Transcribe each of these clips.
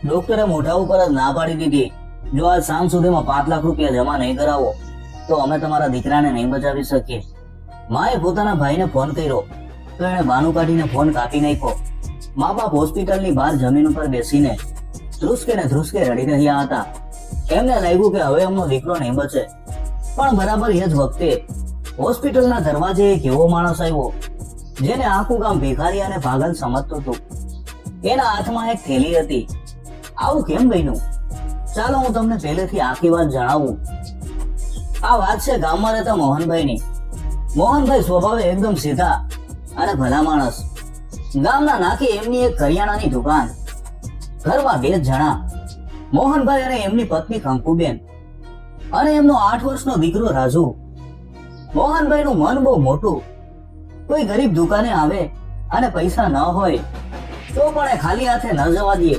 ડોક્ટરે મોઢા ઉપર જ ના પાડી દીધી, જો આજ સાંજ સુધીમાં 5 લાખ રૂપિયા જમા નહીં કરાવો તો અમે તમારા દીકરાને નહીં બચાવી શકીએ. માએ પોતાના ભાઈને ફોન કર્યો તો એણે બાનું કાઢીને ફોન કાપી નાખ્યો. મા બાપ હોસ્પિટલની બહાર જમીન ઉપર બેસીને ધ્રુસકે રડી રહ્યા હતા. એમને લાગ્યું કે હવે એમનો દીકરો નહીં બચે. પણ બરાબર એ જ વખતે હોસ્પિટલના દરવાજે એક એવો માણસ આવ્યો જેને આખું ગામ ભિખારી અને પાગલ સમજતું હતું. એના હાથમાં એક થેલી હતી. આવું કેમ બન્યું? ચાલો હું તમને પહેલેથી આખી વાત જણાવું. આ વાત છે ગામમાં રહેતા મોહનભાઈની. મોહનભાઈ સ્વભાવે એકદમ સીધા અને ભલા માણસ. ગામના નાકે એમની એક કરિયાણાની દુકાન. ઘરમાં 2 જણા, મોહનભાઈ અને એમની પત્ની કંકુબેન અને એમનો 8 વર્ષનો દીકરો રાજુ. મોહનભાઈનું મન બહુ મોટું. કોઈ ગરીબ દુકાને આવે અને પૈસા ન હોય તો પણ એ ખાલી હાથે ન જવા દે.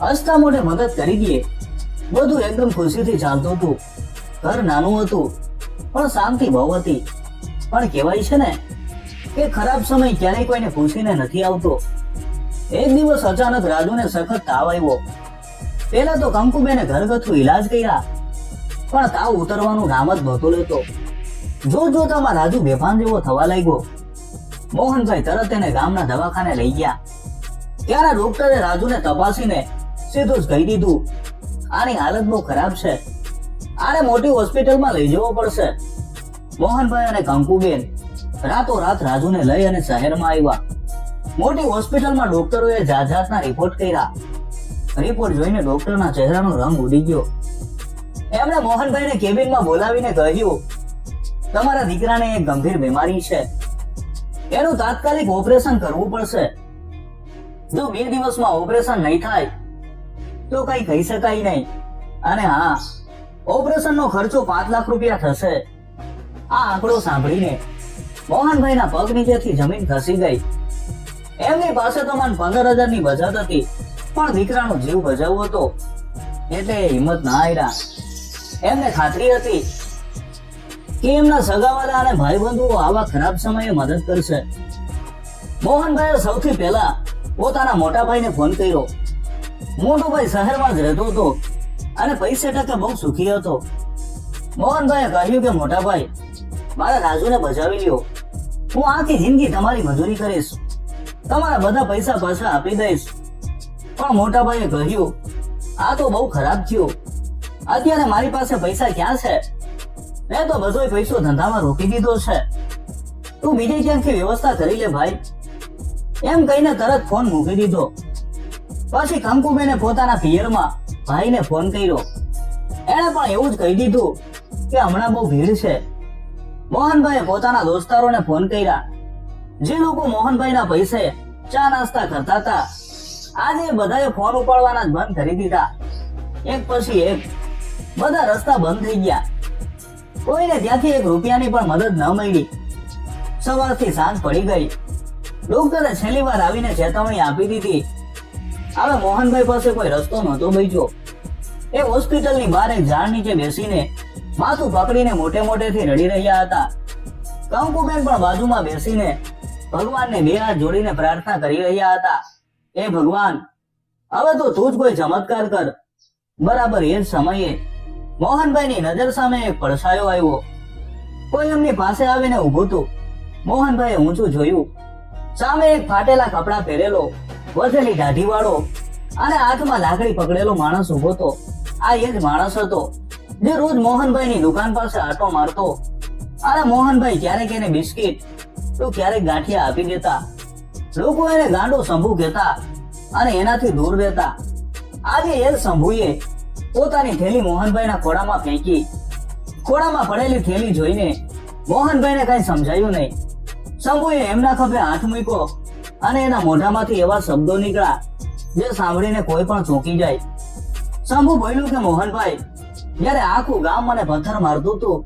હસતા મોઢે મદદ કરી દે. બધું એકદમ ખુશીથી ચાલતું હતું. ઘર નાનું હતું પણ શાંતિ બહુ હતી. પણ કહેવાય છે ને કે ખરાબ સમય ક્યારેય કોઈને પૂછીને નથી આવતો. એક દિવસ અચાનક રાજુને સખત તાવ આવ્યો. પેલા તો કંકુબેને ઘરગથ્થુ ઈલાજ કર્યા પણ તાવ ઉતરવાનું નામ જ નહોતો લેતો. જોતામાં રાજુ બેભાન જેવો થવા લાગ્યો. મોહનભાઈ તરત એને ગામના દવાખાને લઈ ગયા. ત્યારે ડોક્ટરે રાજુને તપાસીને સીધું જ કહી દીધું, આની હાલત બહુ ખરાબ છે, આને મોટી હોસ્પિટલમાં લઈ જવો પડશે. મોહનભાઈ અને કંકુબેન રાતોરાત રાજુને લઈ અને શહેરમાં આવ્યા. મોટી હોસ્પિટલમાં ડોક્ટરોએ જાતના રિપોર્ટ કર્યા. રિપોર્ટ જોઈને ડોક્ટરના ચહેરાનો રંગ ઉડી ગયો. એમણે મોહનભાઈને કેબિનમાં બોલાવીને કહ્યું, તમારા દીકરાને એક ગંભીર બીમારી છે, એનું તાત્કાલિક ઓપરેશન કરવું પડશે. જો 2 દિવસમાં ઓપરેશન નહીં થાય તો કઈ કહી શકાય નહીં. અને હા, ઓપરેશનનો ખર્ચો 5 લાખ રૂપિયા થશે. આ આંકડો સાંભળીને મોહનભાઈના પગ નીચેથી જમીન ખસી ગઈ. એમની પાસે તો માન 15,000 ની બચત હતી પણ દીકરાનો જીવ બચાવવો હતો એટલે હિંમત ના હાર્યા. એમને ખાતરી હતી કે એમના સગાવાલા અને ભાઈબંધુઓ આવા ખરાબ સમયે મદદ કરશે. મોહનભાઈએ સૌથી પહેલા પોતાના મોટા ભાઈને ફોન કર્યો. મોટોભાઈ શહેરમાં જ રહેતો હતો અને પૈસે ટકે બહુ સુખી હતો. મોહનભાઈએ કહ્યું કે મોટાભાઈ, મારા રાજુને બચાવી લ્યો. હું આખી જિંદગી તમારી મજૂરી કરીશ, તમારા બધા પૈસા પાછા આપી દઈશ. પણ મોટાભાઈએ કહ્યું, આ તો બહુ ખરાબ થયું. અત્યારે મારી પાસે પૈસા ક્યાં છે? મેં તો બધો પૈસો ધંધામાં રોકી દીધો છે. તું બીજે ક્યાંકથી વ્યવસ્થા કરી લે ભાઈ. એમ કહીને તરત ફોન મૂકી દીધો. પછી કંકુબેને પોતાના પિયરમાં ભાઈને ફોન કર્યો. એણે પણ એવું જ કહી દીધું કે હમણાં બહુ ભીડ છે. મોહનભાઈએ પોતાના દોસ્તારોને ફોન કર્યા, જે લોકો મોહનભાઈના પૈસે ચા નાસ્તા કરતા હતા. આજે બધાએ ફોન ઉપાડવાના જ બંધ કરી દીધા. એક પછી એક બધા રસ્તા બંધ થઈ ગયા. કોઈને ત્યાંથી 1 રૂપિયાની પણ મદદ ન મળી. સવારથી સાંજ પડી ગઈ. ડોક્ટરે છેલ્લી વાર આવીને ચેતવણી આપી દીધી. હવે મોહનભાઈ પાસે કોઈ રસ્તો નહોતો બચ્યો. એ હોસ્પિટલની બહાર એક ઝાડ નીચે બેસીને માથું પકડીને મોટેથી રડી રહ્યા હતા. કંકુબેન પણ બાજુમાં બેસીને ભગવાનને 2 હાથ જોડીને પ્રાર્થના કરી રહ્યા હતા, હે ભગવાન, હવે તો તું જ કોઈ ચમત્કાર કર. બરાબર એ જ સમયે મોહનભાઈની નજર સામે એક પડછાયો આવ્યો. કોઈ એમની પાસે આવીને ઊભું હતું. મોહનભાઈએ ઊંચું જોયું. સામે એક ફાટેલા કપડા પહેરેલો, વધેલી દાઢી વાળો અને હાથમાં લાકડી પકડેલો માણસ ઊભો હતો. આ એ જ માણસ હતો જે રોજ મોહનભાઈની દુકાન પાસે આટો મારતો. અને મોહનભાઈ ક્યારેક એને બિસ્કિટ તો ક્યારેક ગાંઠિયા આપી દેતા. લોકો એને ગાંડો શંભુ કહેતા અને એનાથી દૂર રહેતા. આજે એ શંભુએ પોતાની થેલી મોહનભાઈના ખોળામાં ફેંકી. ખોળામાં પડેલી થેલી જોઈને મોહનભાઈને કઈ સમજાયું નહીં. શંભુએ એમના ખભે હાથ મૂક્યો અને એના મોઢામાંથી એવા શબ્દો નીકળ્યા જે સાંભળીને કોઈ પણ ચોંકી જાય. શંભુ બોલ્યું કે મોહનભાઈ, જ્યારે આખું ગામ મને પથ્થર મારતું હતું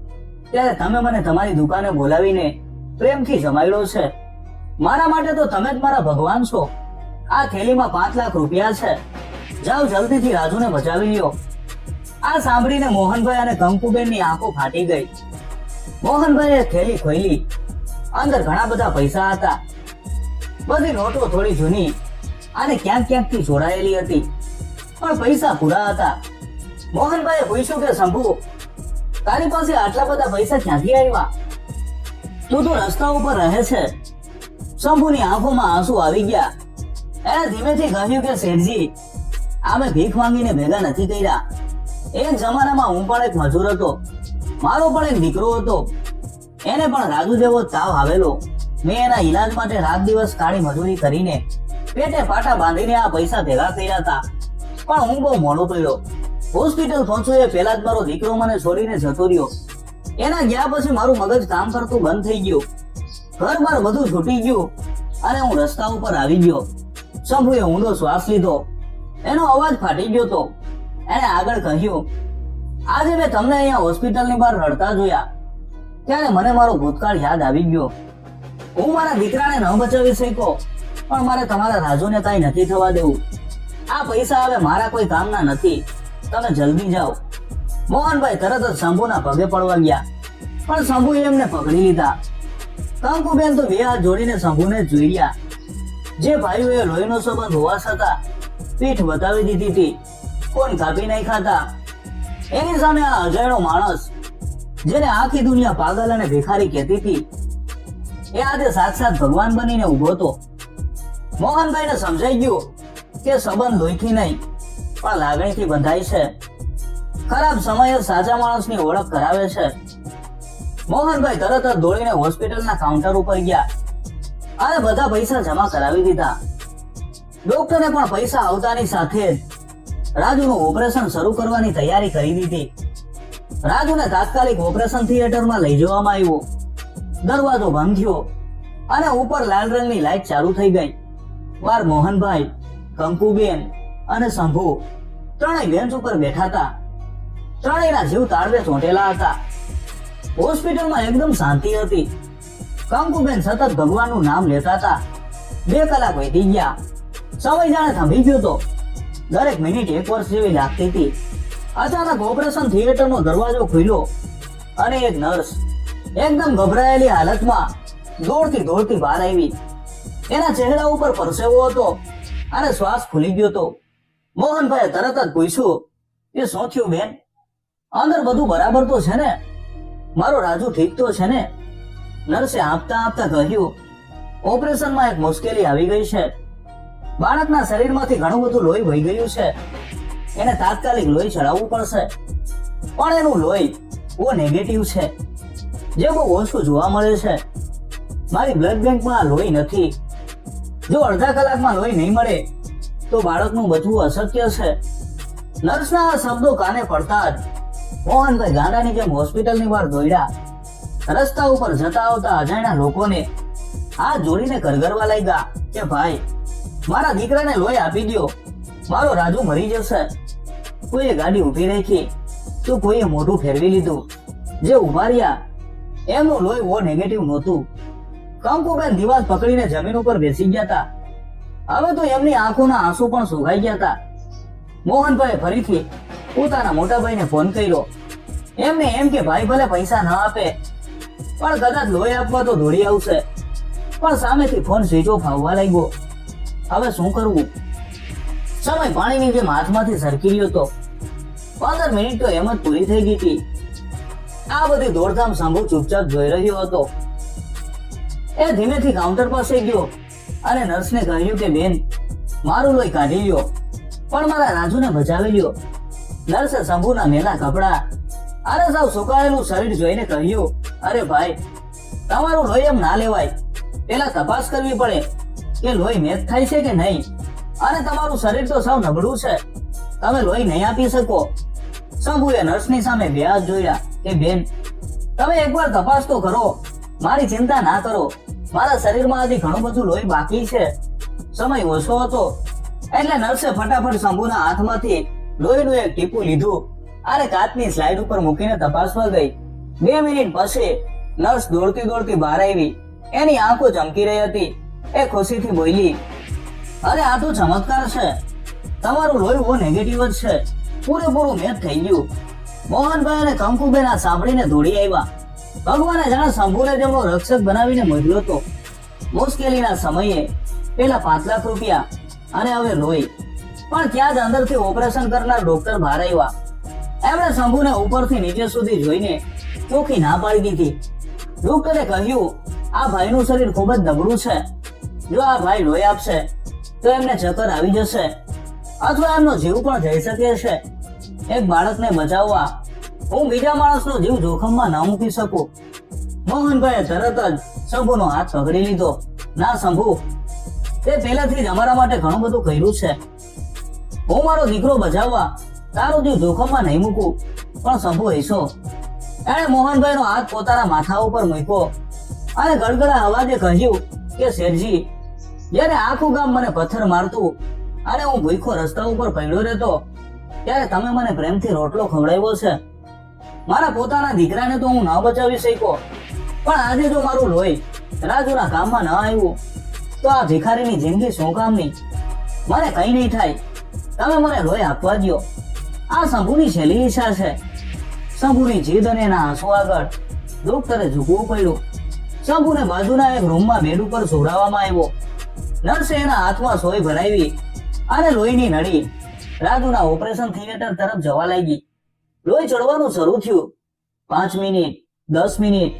ત્યારે તમે મને તમારી દુકાને બોલાવીને પ્રેમથી જમાડ્યો છે. મારા માટે તો તમે જ મારા ભગવાન છો. આ થેલીમાં 5 લાખ રૂપિયા છે. જાઓ જલ્દીથી રાજુને બચાવી લ્યો. આ સાંભળીને મોહનભાઈ અને કંકુબેનની આંખો ફાટી ગઈ. મોહનભાઈએ થેલી ખોલી. અંદર ઘણા બધા પૈસા હતા. બધી નોટો થોડી જૂની અને ક્યાંકથી ચોરાયેલી હતી. પણ પૈસા પૂરા હતા. મોહનભાઈએ પૂછ્યું કે શંભુ, તારી પાસે આટલા બધા પૈસા ક્યાંથી આવ્યા? તું તો રસ્તા ઉપર રહે છે. શંભુની આંખોમાં આંસુ આવી ગયા. એણે ધીમેથી કહ્યું કે શેઠજી, આમે ભીખ માંગીને ભેગા નથી કર્યા. એક જમાનામાં હું પણ એક મજૂર હતો. મારો પણ એક દીકરો હતો. એને પણ રાજુ જેવો તાવ આવેલો. મેં એના ઈલાજ માટે રાત દિવસ કાળી મજૂરી કરીને પેટે પાટા બાંધીને આ પૈસા ભેગા કર્યા હતા. પણ હું બહુ મોડો પડ્યો. હોસ્પિટલ પહોંચ્યો એ પહેલા જ મારો દીકરો મને છોડીને જતો રહ્યો. એના ગયા પછી મારું મગજ કામ કરતું બંધ થઈ ગયું. ઘર-બાર બધું છૂટી ગયું અને હું રસ્તા ઉપર આવી ગયો. શંભુએ ઊંડો શ્વાસ લીધો. એનો અવાજ ફાટી ગયો તો. એણે આગળ કહ્યું, આજે મેં તમને અહીંયા હોસ્પિટલની બહાર રડતા જોયા ત્યારે મને મારો ભૂતકાળ યાદ આવી ગયો. હું મારા દીકરાને ન બચાવી શક્યો, પણ મારે તમારા રાજુને કાંઈ નથી થવા દેવું. આ પૈસા હવે મારા કોઈ કામના નથી. તમે જલ્દી જાઓ. મોહનભાઈ તરત જ શંભુના પગે પડવા ગયા, પણ શંભુએ એમને પકડી લીધા. કંકુબેન તો બે હાથ જોડીને શંભુને જ જોઈ રહ્યા. જે ભાઈઓએ લોહીનો સંબંધ હોવા છતાં પીઠ બતાવી દીધી હતી, કોણ કાપી નાખ્યા હતા. એની સામે આ અજાણ્યો માણસ, જેને આખી દુનિયા પાગલ અને ભિખારી કહેતી હતી, એ આજે સાક્ષાત ભગવાન બનીને ઉભો હતો. મોહનભાઈને સમજાઈ ગયું કે સંબંધ લોહીથી નહીં પણ લાગણીથી બંધાય છે. ખરાબ સમયે સાચા માણસની ઓળખ કરાવે છે. મોહનભાઈ તરત જ દોડીને હોસ્પિટલના કાઉન્ટર ઉપર ગયા અને બધા પૈસા જમા કરાવી દીધા. ડોક્ટરે પણ પૈસા આવતાની સાથે જ રાજુનું ઓપરેશન શરૂ કરવાની તૈયારી કરી દીધી. રાજુને તાત્કાલિક ઓપરેશન થિયેટરમાં લઈ જવામાં આવ્યો. દરવાજો બંધ થયો અને ઉપર લાલ રંગની લાઈટ ચાલુ થઈ ગઈ. વાર મોહનભાઈ, કંકુબેન અને શંભુ ત્રણેય બેન્ચ ઉપર બેઠા હતા. ત્રણેયના જીવ તાળવે ચોંટેલા હતા. હોસ્પિટલમાં એકદમ શાંતિ હતી. કંકુબેન સતત ભગવાનનું નામ લેતા હતા. 2 કલાક વીતી ગયા. સમય જાણે થંભી ગયો તો. દરેક મિનિટ 1 વર્ષ જેવી લાગતી હતી. અચાનક ઓપરેશન થિયેટરનો દરવાજો ખુલ્યો અને એક નર્સ એકદમ ગભરાયેલી હાલતમાં દોડતી બહાર આવી. એના ચહેરા ઉપર પરસેવો હતો અને શ્વાસ ફૂલી ગયો હતો. મોહનભાઈએ તરત જ પૂછ્યું કે શું થયું બેન? અંદર બધું બરાબર તો છે ને? મારો રાજુ ઠીક તો છે ને? નર્સે આપતા કહ્યું, ઓપરેશનમાં એક મુશ્કેલી આવી ગઈ છે. બાળકના શરીરમાંથી ઘણું બધું લોહી વહી ગયું છે. એને તાત્કાલિક લોહી ચડાવવું પડશે. પણ એનું લોહી ઓ નેગેટિવ છે, જે બહુ ઓછું જોવા મળે છે. મારી બ્લડ બેંકમાં લોહી નથી. જો અડધા કલાકમાં લોહી નહીં મળે તો બાળકનું બચવું અશક્ય છે. નર્સના આ શબ્દો કાને પડતા જ મોહનભાઈ ગાંડાની જેમ હોસ્પિટલની બહાર દોડ્યા. રસ્તા ઉપર જતા આવતા અજાણ્યા લોકોને હાથ જોડીને કરગરવા લાગ્યા કે ભાઈ, મારા દીકરાને લોહી આપી દો, મારો રાજુ મરી જશે. કોઈએ ગાડી ઊભી રાખી તો કોઈએ મોઢું ફેરવી લીધું. જે ઉભા રહ્યા એમનું લોહી ઓ નેગેટિવ નહોતું. કંકુબેન દિવાલ પકડીને જમીન ઉપર બેસી ગયા હતા. હવે તો એમની આંખોના આંસુ પણ સુકાઈ ગયા હતા. મોહનભાઈ ફરીથી પોતાના મોટા ભાઈને ફોન કર્યો. એમને એમ કે ભાઈ ભલે પૈસા ન આપે પણ કદાચ લોહી આપવા તો દોડી આવશે. પણ સામેથી ફોન સ્વિચ ઓફ આવવા લાગ્યો. હવે શું કરવું? સમય પાણીની જેમ હાથમાંથી સરકી રહ્યો હતો. 15 મિનિટ તો એમ જ પૂરી થઈ ગઈ હતી. આ બધી દોડધામ શંભુ ચૂપચાપ જોઈ રહ્યો હતો. એ ધીમેથી કાઉન્ટર પાસે ગયો અને નર્સને કહ્યું કે બેન, મારું લોહી કાઢી લ્યો, પણ મારા રાજુને બચાવી લ્યો. નર્સે શંભુના મેલા કપડા અને સાવ સુકાયેલું શરીર જોઈને કહ્યું, અરે ભાઈ, તમારું લોહી એમ ના લેવાય. પેલા તપાસ કરવી પડે કે લોહી મેચ થાય છે કે નહીં. અને તમારું શરીર તો સાવ નબળું છે, તમે લોહી નહીં આપી શકો. શંભુએ નર્સની સામે 2 હાથ જોડ્યા કે બેન, તમે એકવાર તપાસ તો કરો. મારી ચિંતા ના કરો. મારા શરીરમાં હજી ઘણું બધું લોહી બાકી છે. સમય ઓછો હતો એટલે નર્સે ફટાફટ શંભુના હાથમાંથી લોહીનું એક ટીપું લીધું અને કાચની સ્લાઇડ ઉપર મૂકીને તપાસવા ગઈ. 2 મિનિટ પછી નર્સ દોડતી બહાર આવી. એની આંખો ચમકી રહી હતી. એ ખુશીથી બોલી, અરે આ તો ચમત્કાર છે. તમારું લોહી ઓ નેગેટિવ જ છે. પૂરેપૂરું મેચ થઈ ગયું. મોહનભાઈ અને કંકુબેન આ સાંભળીને દોડી આવ્યા. ભગવાને જાણે શંભુને તેમનો રક્ષક બનાવીને મોકલ્યો હતો. મુશ્કેલીના સમયે પેલા 5 લાખ રૂપિયા અને હવે લોહી પણ ત્યાં જ અંદરથી ઓપરેશન કરનાર ડોક્ટર બહાર આવ્યા. એમણે શંભુને ઉપરથી નીચે સુધી જોઈને ચોખ્ખી ના પાડી દીધી. ડોક્ટરે કહ્યું, આ ભાઈનું શરીર ખૂબ જ નબળું છે. જો આ ભાઈ લોહી આપશે તો એમને ચક્કર આવી જશે અથવા એમનો જીવ પણ જઈ શકે છે. એક બાળકને બચાવવા હું બીજા માણસનો જીવ જોખમમાં ના મૂકી શકું. મોહનભાઈએ તરત જ શંભુનો હાથ પકડી લીધો. ના શંભુ, તે પહેલાથી જ અમારા માટે ઘણું બધું કર્યું છે. હું મારો દીકરો બચાવવા તારો જીવ જોખમમાં નહીં મૂકું. પણ શંભુ હૈસો. એણે મોહનભાઈનો હાથ પોતાના માથા ઉપર મૂક્યો અને ગળગળા અવાજે કહ્યું કે શેઠજી, જ્યારે આખું ગામ મને પથ્થર મારતું અને હું ભૂખો રસ્તા ઉપર પડ્યો રહેતો, ત્યારે તમે મને પ્રેમથી રોટલો ખવડાવ્યો છે. મારા પોતાના દીકરાને તો હું ન બચાવી શક્યો, પણ આજે જો મારું લોહી રાજુના કામમાં ન આવ્યું તો આ ભિખારીની જિંદગી શું કામની? મને કઈ નહીં થાય, તમે મને લોહી આપવા દ્યો. આ શંભુની છેલ્લી ઈચ્છા છે. શંભુની જીદ અને એના આંસુ આગળ ડોક્ટરે ઝૂકવું પડ્યું. શંભુને બાજુના એક રૂમમાં બેડ ઉપર સુવડાવવામાં આવ્યો. નર્સે એના હાથમાં સોય ભરાવી અને લોહીની નળી રાજુના ઓપરેશન થિયેટર તરફ જવા લાગી. લોહી ચડવાનું શરૂ થયું. 5 મિનિટ, 10 મિનિટ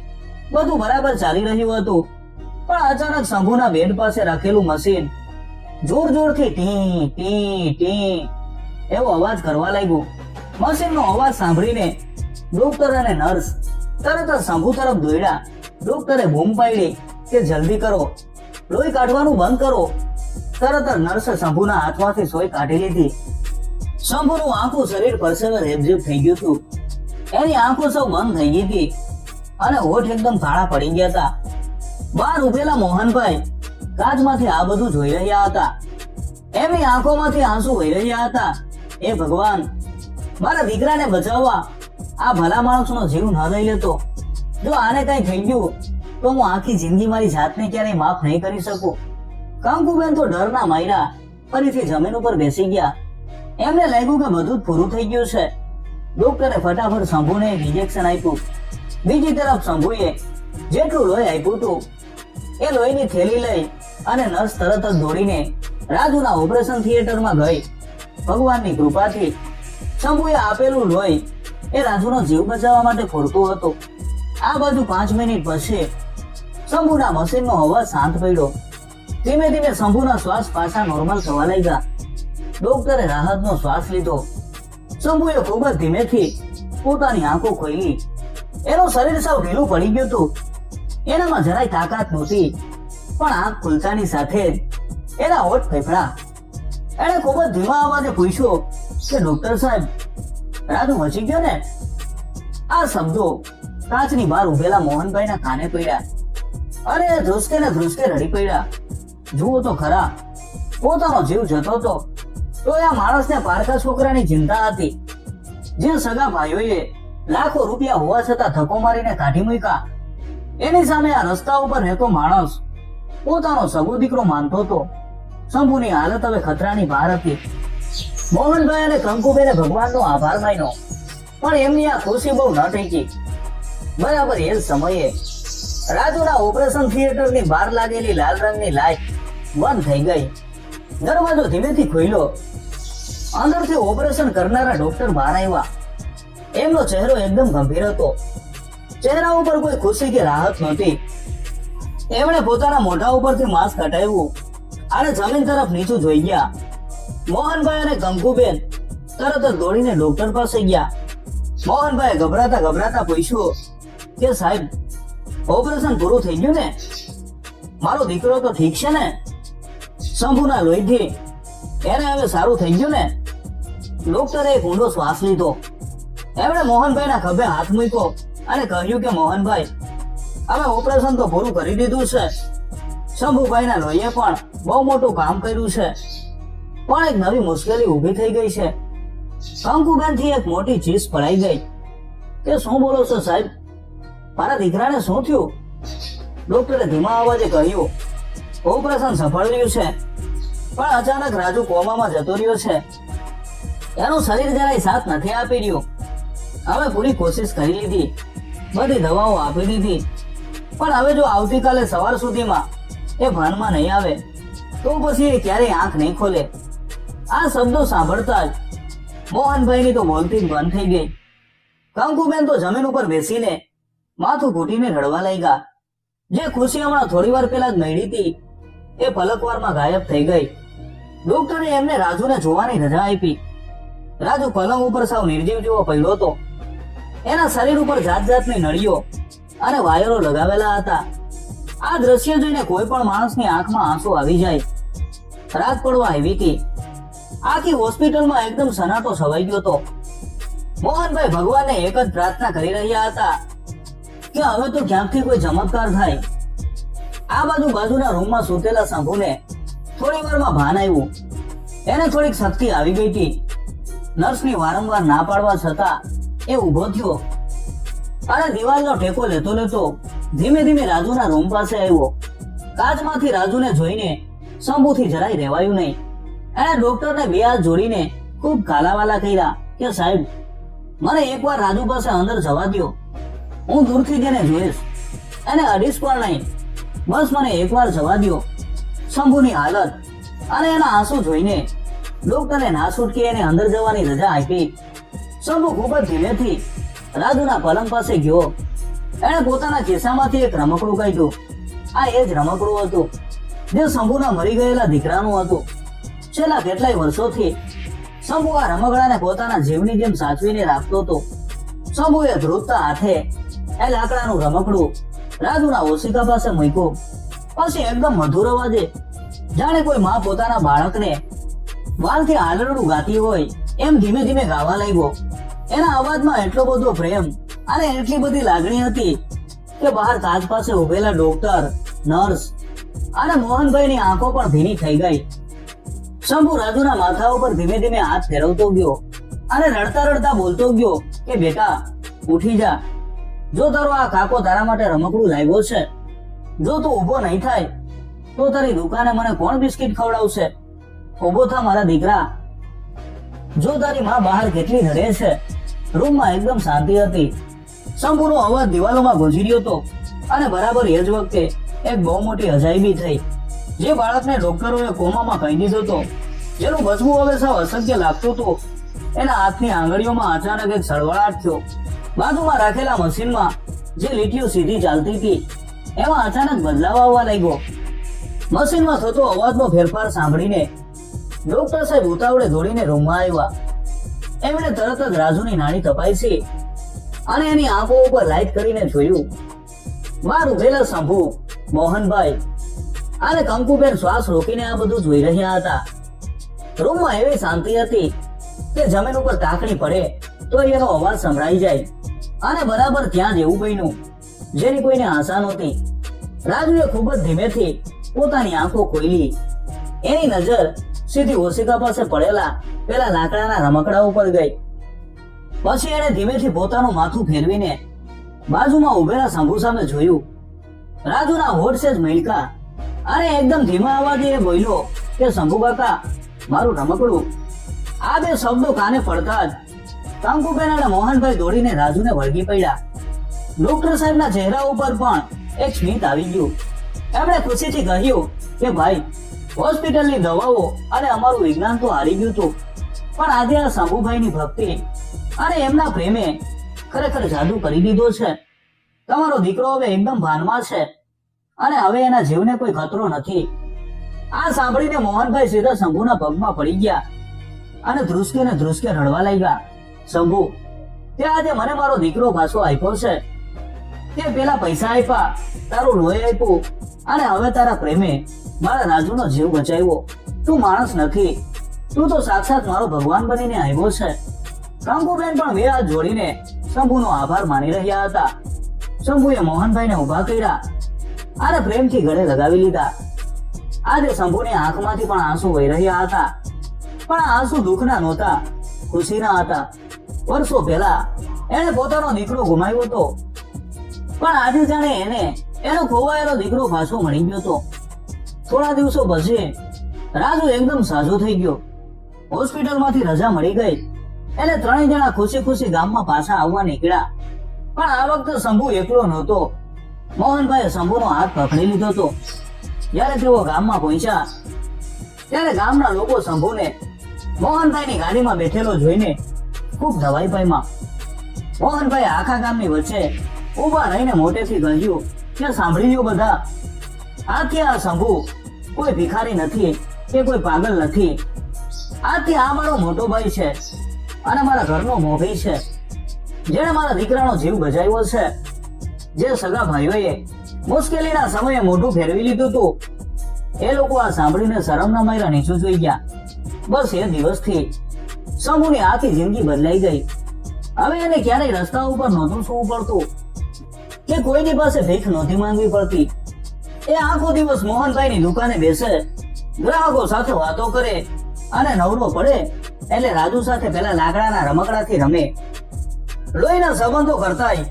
બધું બરાબર ચાલી રહ્યું હતું. પણ અચાનક શંભુના બેડ પાસે રાખેલું મશીન જોર જોરથી ટી ટી ટી એવો અવાજ કરવા લાગ્યું. મશીનનો અવાજ સાંભળીને ડોક્ટર અને નર્સ તરત જ શંભુ તરફ દોડ્યા. ડોક્ટરે બૂમ પાડી કે જલ્દી કરો, લોહી કાઢવાનું બંધ કરો. તરત જ નર્સે શંભુના હાથમાંથી સોય કાઢી લીધી. શંભુનું આખું શરીર પરસેવે રેબઝેબ થઈ ગયું હતું. એની આંખો સૌ બંધ થઈ ગઈ હતી અને હોઠ એકદમ કાળા પડી ગયા હતા. બહાર ઉભેલા મોહનભાઈ કાચમાંથી આ બધું જોઈ રહ્યા હતા. એમની આંખોમાંથી આંસુ વહી રહ્યા હતા. એ ભગવાન, મારા દીકરાને બચાવવા આ ભલા માણસનો જીવ ન લઈ લેતો. જો આને કઈ થઈ ગયું તો હું આખી જિંદગી મારી જાતને ક્યારેય માફ નહીં કરી શકું. કંકુબેન તો ડરના માર્યા ફરીથી જમીન ઉપર બેસી ગયા. એમને લાગ્યું કે બધું જ પૂરું થઈ ગયું છે. ડોક્ટરે ફટાફટ શંભુને એક ઇન્જેક્શન આપ્યું. બીજી તરફ શંભુએ જેટલું લોહી આપ્યું હતું એ લોહીની થેલી લઈ અને નર્સ તરત જ દોડીને રાજુના ઓપરેશન થિયેટરમાં ગઈ. ભગવાનની કૃપાથી શંભુએ આપેલું લોહી એ રાજુનો જીવ બચાવવા માટે પૂરતું હતું. આ બાજુ 5 મિનિટ પછી શંભુના મશીનનો અવાજ શાંત પડ્યો. ધીમે ધીમે શંભુના શ્વાસ પાછા નોર્મલ થવા લાગ્યા. ડોક્ટરે રાહતનો શ્વાસ લીધો. શંભુએ ખૂબ જ ધીમેથી પોતાની આંખો ખોલી. એનું શરીર સાવ ઢીલું પડી ગયું હતું. એનામાં જરાય તાકાત નહોતી. પણ આંખ ખુલતાની સાથે જ એના હોઠ ફેફડા. એણે ખૂબ જ ધીમા અવાજે પૂછ્યું કે ડોક્ટર સાહેબ, રાજુ બચી ગયો ને? આ શબ્દો કાચની બહાર ઉભેલા મોહનભાઈના કાને પડ્યા અને ધ્રુસકે ને ધ્રુસકે રડી પડ્યા. જુઓ તો ખરા, પોતાનો જીવ જતો હતો તો આ માણસને પારકા છોકરાની ચિંતા હતી. જે સગા ભાઈઓએ લાખો રૂપિયા હોવા છતાં ધક્કો મારીને કાઢી મૂક્યા, એની સામે આ રસ્તા ઉપર રહેતો માણસ પોતાનો સગો દીકરો માનતો હતો. શંભુની હાલત હવે ખતરાની બહાર હતી. મોહનભાઈ અને કંકુબેને ભગવાનનો આભાર માન્યો, પણ એમની આ ખુશી બહુ ન ટેકી. બરાબર એ જ સમયે રાજુના ઓપરેશન થિયેટરની બહાર લાગેલી લાલ રંગની લાઈટ બંધ થઈ ગઈ. દરવાજો ધીમેથી ખુલ્યો. અંદરથી ઓપરેશન કરનારા ડોક્ટર બહાર આવ્યા. એમનો ચહેરો એકદમ ગંભીર હતો. ચહેરા ઉપર કોઈ ખુશી કે રાહત નહોતી. એમણે પોતાના મોઢા ઉપરથી માસ્ક હટાવ્યું અને જમીન તરફ નીચું જોઈ ગયા. મોહનભાઈ અને કંકુબેન તરત જ દોડીને ડોક્ટર પાસે ગયા. મોહનભાઈ ગભરાતા પૂછ્યું કે સાહેબ, ઓપરેશન પૂરું થઈ ગયું ને? મારો દીકરો તો ઠીક છે ને? શંભુના લોહીથી એને હવે સારું થઈ ગયું ને? ડોક્ટરે એક ઊંડો શ્વાસ લીધો. એમણે મોહનભાઈના ખભે હાથ મૂક્યો અને કહ્યું કે મોહનભાઈ, અમે ઓપરેશન તો પૂરું કરી દીધું છે. શંભુભાઈના લોહીએ પણ બહુ મોટું કામ કર્યું છે, પણ એક નવી મુશ્કેલી ઊભી થઈ ગઈ છે. કંકુબેનથી એક મોટી ચીસ પડાઈ ગઈ. કે શું બોલો છો સાહેબ? મારા દીકરાને શું થયું? ડોક્ટરે ધીમા અવાજે કહ્યું, ઓપરેશન સફળ રહ્યું છે, પણ અચાનક રાજુ કોમામાં જતો રહ્યો છે. એનું શરીર જરાય સાથ નથી આપી રહ્યું. અમે પૂરી કોશિશ કરી લીધી, બધી દવાઓ આપી દીધી, પણ હવે જો આવતીકાલે સવાર સુધીમાં એ ભાનમાં નહીં આવે તો પછી એ ક્યારેય આંખ નહીં ખોલે. આ શબ્દો સાંભળતા જ મોહનભાઈની તો બોલતી જ બંધ થઈ ગઈ. કંકુબેન તો જમીન ઉપર બેસીને માથું ઘૂંટીને રડવા લાગ્યા. જે ખુશી હમણાં થોડી વાર પહેલા જ મળી હતી એ પલકવારમાં ગાયબ થઈ ગઈ. ડોક્ટરે એમને રાજુને જોવાની રજા આપી. રાજુ પલંગ ઉપર સાવ નિર્જીવ જેવો પડ્યો હતો. એના શરીર ઉપર જાત જાતની નળીઓ અને વાયરો લગાવેલા હતા. આ દ્રશ્ય જોઈને કોઈ પણ માણસની આંખમાં આંસુ આવી જાય. રાત પડવા આવી હતી. આખી હોસ્પિટલમાં એકદમ સન્નાટો છવાઈ ગયો હતો. મોહનભાઈ ભગવાનને એક જ પ્રાર્થના કરી રહ્યા હતા કે હવે તો ક્યાંકથી કોઈ ચમત્કાર થાય. આ બાજુના રૂમમાં સૂતેલા શંભુને થોડી વારમાં ભાન આવ્યું. એને થોડીક શક્તિ આવી ગઈ હતી. નર્સની વારંવાર ના પાડવા છતાં એ ઊભો થયો અને દિવાલનો ટેકો લેતો લેતો ધીમે ધીમે રાજુના રૂમ પાસે આવ્યો. કાચમાંથી રાજુને જોઈને શંભુથી જરાય રહેવાયું નહીં. એણે ડોક્ટરને બે હાથ જોડીને ખૂબ કાલાવાલા કર્યા કે સાહેબ, મને એકવાર રાજુ પાસે અંદર જવા દો. હું દૂરથી તેને જોઈશ, એને અડીશ પણ નહીં. બસ મને એકવાર જવા દો. શંભુની હાલત અને એના આંસુ જોઈને ડોક્ટરે ના છૂટકી એને અંદર જવાની રજા આપી. શંભુ ખૂબ જ ધીમેથી રાજુના પલંગ પાસે ગયો. એણે પોતાના ખિસ્સામાંથી એક રમકડું કાઢ્યું. આ એ જ રમકડું હતું જે શંભુના મરી ગયેલા દીકરાનું હતું. છેલ્લા કેટલાય વર્ષોથી શંભુ આ રમકડાને પોતાના જીવની જેમ સાચવીને રાખતો હતો. શંભુએ ધ્રુજતા હાથે એ લાકડાનું રમકડું રાજુના ઓશિકા પાસે મૂક્યું. પછી એકદમ મધુર અવાજે, જાણે કોઈ માં પોતાના બાળકને વાલથી આલરડું ગાતી હોય એમ ધીમે ધીમે ગાવા લાગ્યો. એના અવાજમાં એટલો બધો પ્રેમ અને એટલી બધી લાગણી હતી કે બહાર કાચ પાસે ઉભેલા ડોક્ટર, નર્સ અને મોહનભાઈની આંખો પણ ભીની થઈ ગઈ. શંભુ રાજુના માથા ઉપર ધીમે ધીમે હાથ ફેરવતો ગયો અને રડતા રડતા બોલતો ગયો કે બેટા, ઉઠી જા. જો તારો આ કાકો તારા માટે રમકડું લાવ્યો છે, જો તું ઊભો નહીં થાય તો તારી દુકાને મને કોણ બિસ્કિટ ખવડાવશે? ઊભો થા મારા દીકરા. જો તારી માં બહાર કેટલી રડે છે. રૂમમાં એકદમ શાંતિ હતી. શંભુનો અવાજ દિવાલોમાં ગુંજી રહ્યો હતો અને બરાબર એ જ વખતે એક બહુ મોટી અજાયબી થઈ. જે બાળકને ડોક્ટરોએ કોમામાં કહી દીધો હતો, જેનું બચવું હવે સાવ અશક્ય લાગતું હતું, એના હાથની આંગળીઓમાં અચાનક એક સળવળાટ થયો. બાજુમાં રાખેલા મશીનમાં જે લીટીઓ સીધી ચાલતી હતી એમાં અચાનક બદલાવ આવવા લાગ્યો. મશીનમાં થતો અવાજનો ફેરફાર સાંભળીને ડોક્ટર સાહેબ ઉતાવળે દોડીને રૂમમાં આવ્યા. એમણે તરત જ રાજુની નાડી તપાસી અને એની આંખો ઉપર લાઈટ કરીને જોયું. બહાર ઉભેલા શંભુ, મોહનભાઈ અને કંકુબેન શ્વાસ રોકીને આ બધું જોઈ રહ્યા હતા. રૂમમાં એવી શાંતિ હતી કે જમીન ઉપર તાકણી પડે તો એનો અવાજ સંભળાઈ જાય. અને બરાબર ત્યાં જેવું બન્યું જેની કોઈને આશા નહોતી. રાજુએ ખૂબ જ ધીમેથી પોતાની આંખો ખોલી. એની નજર સીધી ઓશિકા પાસે પડેલા પેલા લાકડાના રમકડા ઉપર ગઈ. પછી એણે ધીમેથી પોતાનું માથું ફેરવીને બાજુમાં ઉભેલા શંભુ સામે જોયું. રાજુના હોઠ સેજ મહેલકા અને એકદમ ધીમા અવાજે એ બોલ્યો કે શંભુ કાકા, મારું રમકડું. આ બે શબ્દો કાને પડતા જ કંકુબેન અને મોહનભાઈ દોડીને રાજુને વળગી પડ્યા. ડોક્ટર સાહેબના ચહેરા ઉપર પણ એક સ્મિત આવી ગયું. એમણે ખુશીથી કહ્યું કે ભાઈ, હોસ્પિટલની દવાઓ અને અમારું વિજ્ઞાન તો હારી ગયું હતું, પણ આજે આ શંભુભાઈની ભક્તિ અને એમના પ્રેમે ખરેખર જાદુ કરી દીધો છે. તમારો દીકરો હવે એકદમ ભાનમાં છે અને હવે એના જીવને કોઈ ખતરો નથી. આ સાંભળીને મોહનભાઈ સીધા શંભુના પગમાં પડી ગયા અને ધ્રુસકે રડવા લાગ્યા. શંભુ, તે આજે મને મારો દીકરો પાછો આપ્યો છે. તે પેલા પૈસા આપ્યા, તારું લોહી આપ્યું અને હવે તારા પ્રેમે મારા રાજુનો જીવ બચાવ્યો. તું માણસ નથી, તું તો સાક્ષાત મારો ભગવાન બનીને આવ્યો છે. કંકુબેન પણ બે હાથ જોડીને શંભુનો આભાર માની રહ્યા હતા. શંભુએ મોહનભાઈને ઉભા કર્યા અને પ્રેમથી ગળે લગાવી લીધા. આજે શંભુની આંખમાંથી પણ આંસુ વહી રહ્યા હતા, પણ આ આંસુ દુઃખના નહોતા, ખુશીના હતા. વર્ષો પહેલા એણે પોતાનો દીકરો ગુમાવ્યો હતો, પણ આજે જાણે એને એનો ખોવાયેલો દીકરો પાછો મળી ગયો હતો. થોડા દિવસો પછી રાજુ એકદમ સાજો થઈ ગયો. હોસ્પિટલમાંથી રજા મળી ગઈ. એને ત્રણેય જણા ખુશી ખુશી ગામમાં પાછા આવવા નીકળ્યા. પણ આ વખતે શંભુ એકલો નહોતો. મોહનભાઈએ શંભુનો હાથ પકડી લીધો હતો. જ્યારે તેઓ ગામમાં પહોંચ્યા ત્યારે ગામના લોકો શંભુને મોહનભાઈની ગાડીમાં બેઠેલો જોઈને ખૂબ નવાઈ પામ્યા. મોહનભાઈ આખા ગામની વચ્ચે ઊભા રહીને મોટેથી કહ્યું કે સાંભળી લ્યો બધા, આથી આ શંભુ કોઈ ભિખારી નથી કે કોઈ પાગલ નથી. આથી આ મારો મોટો ભાઈ છે અને મારા ઘરનો મોભી છે, જેણે મારા દીકરાનો જીવ બચાવ્યો છે. જે સગા ભાઈઓએ મુશ્કેલીના સમયે મોઢું ફેરવી લીધું હતું, એ લોકો આ સાંભળીને શરમના માર્યા નીચું જોઈ ગયા. બસ એ દિવસથી શંભુની આખી જિંદગી બદલાઈ ગઈ. હવે એને ક્યારેય રસ્તા ઉપર નહોતું સૂવું પડતું કે કોઈની પાસે ભીખ નહોતી માંગવી પડતી. એ આખો દિવસ મોહનભાઈની દુકાને બેસે, ગ્રાહકો સાથે વાતો કરે અને નવરો પડે એટલે રાજુ સાથે પેલા લાકડાના રમકડાથી રમે. લોહીના સંબંધો કરતાંય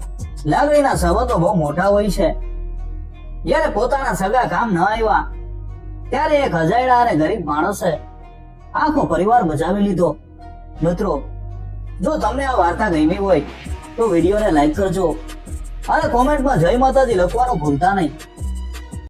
લાગણીના સંબંધો બહુ મોટા હોય છે. જ્યારે પોતાના સગા કામ ન આવ્યા ત્યારે એક અજાયડા અને ગરીબ માણસે આખો પરિવાર બચાવી લીધો. મિત્રો, જો તમને આ વાર્તા ગમી હોય તો વિડીયોને લાઈક કરજો અને કોમેન્ટમાં જય માતાજી લખવાનું ભૂલતા નહીં.